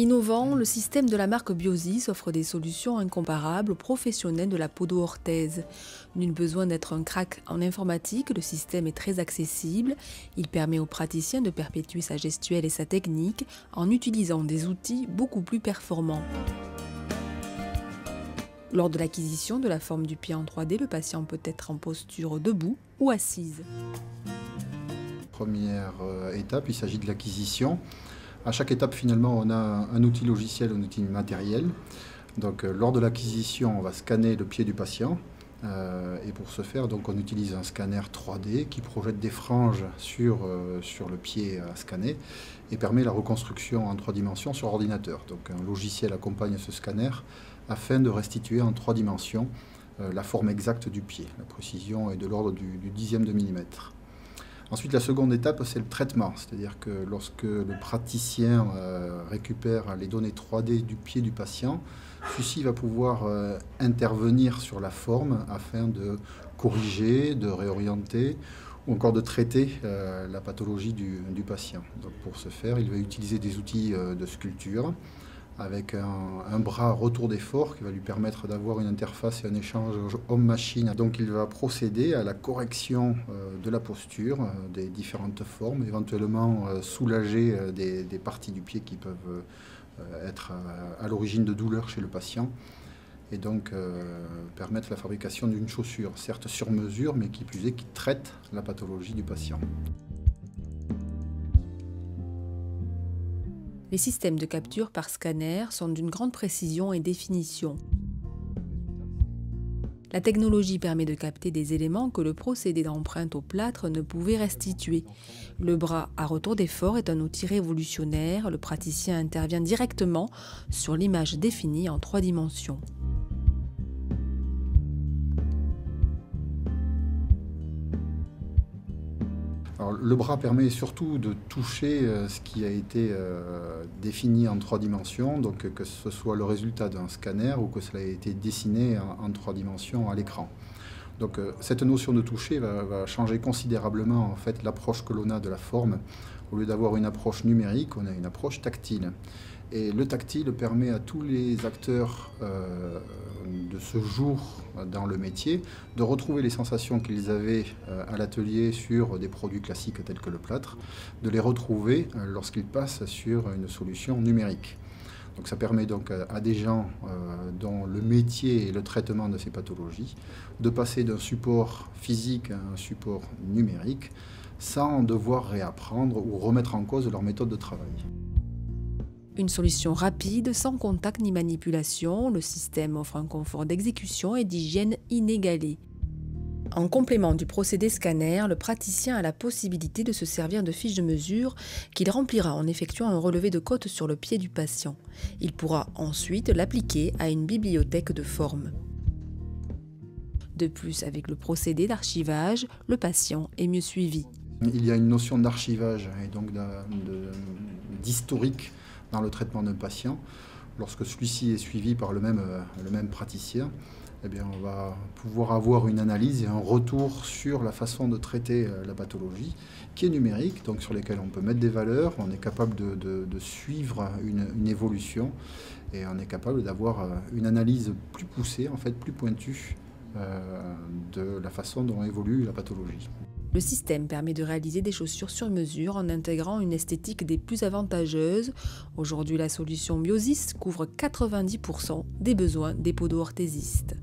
Innovant, le système de la marque Biosis offre des solutions incomparables aux professionnels de la podo-orthèse. Nul besoin d'être un crack en informatique, le système est très accessible. Il permet au praticien de perpétuer sa gestuelle et sa technique en utilisant des outils beaucoup plus performants. Lors de l'acquisition de la forme du pied en 3D, le patient peut être en posture debout ou assise. Première étape, il s'agit de l'acquisition. À chaque étape, finalement, on a un outil logiciel, un outil matériel. Donc, lors de l'acquisition, on va scanner le pied du patient. Et pour ce faire, donc, on utilise un scanner 3D qui projette des franges sur le pied à scanner et permet la reconstruction en 3 dimensions sur ordinateur. Donc, un logiciel accompagne ce scanner afin de restituer en 3 dimensions la forme exacte du pied. La précision est de l'ordre du dixième de millimètre. Ensuite, la seconde étape, c'est le traitement. C'est-à-dire que lorsque le praticien récupère les données 3D du pied du patient, celui-ci va pouvoir intervenir sur la forme afin de corriger, de réorienter ou encore de traiter la pathologie du patient. Donc pour ce faire, il va utiliser des outils de sculpture avec un bras retour d'effort qui va lui permettre d'avoir une interface et un échange homme-machine. Donc il va procéder à la correction de la posture, des différentes formes, éventuellement soulager des parties du pied qui peuvent être à l'origine de douleurs chez le patient, et donc permettre la fabrication d'une chaussure, certes sur mesure, mais qui plus est, qui traite la pathologie du patient. Les systèmes de capture par scanner sont d'une grande précision et définition. La technologie permet de capter des éléments que le procédé d'empreinte au plâtre ne pouvait restituer. Le bras à retour d'effort est un outil révolutionnaire. Le praticien intervient directement sur l'image définie en 3 dimensions. Alors, le bras permet surtout de toucher ce qui a été défini en 3 dimensions, donc que ce soit le résultat d'un scanner ou que cela ait été dessiné en 3 dimensions à l'écran. Donc cette notion de toucher va changer considérablement en fait l'approche que l'on a de la forme. Au lieu d'avoir une approche numérique, on a une approche tactile. Et le tactile permet à tous les acteurs de ce jour dans le métier de retrouver les sensations qu'ils avaient à l'atelier sur des produits classiques tels que le plâtre, de les retrouver lorsqu'ils passent sur une solution numérique. Donc ça permet donc à des gens dont le métier est le traitement de ces pathologies de passer d'un support physique à un support numérique sans devoir réapprendre ou remettre en cause leur méthode de travail. Une solution rapide, sans contact ni manipulation, le système offre un confort d'exécution et d'hygiène inégalé. En complément du procédé scanner, le praticien a la possibilité de se servir de fiches de mesure qu'il remplira en effectuant un relevé de côte sur le pied du patient. Il pourra ensuite l'appliquer à une bibliothèque de formes. De plus, avec le procédé d'archivage, le patient est mieux suivi. Il y a une notion d'archivage et donc d'historique dans le traitement d'un patient. Lorsque celui-ci est suivi par le même praticien, eh bien, on va pouvoir avoir une analyse et un retour sur la façon de traiter la pathologie, qui est numérique, donc sur lesquelles on peut mettre des valeurs, on est capable de suivre une évolution et on est capable d'avoir une analyse plus poussée, en fait plus pointue de la façon dont évolue la pathologie. Le système permet de réaliser des chaussures sur mesure en intégrant une esthétique des plus avantageuses. Aujourd'hui, la solution Biosis couvre 90% des besoins des podo-orthésistes.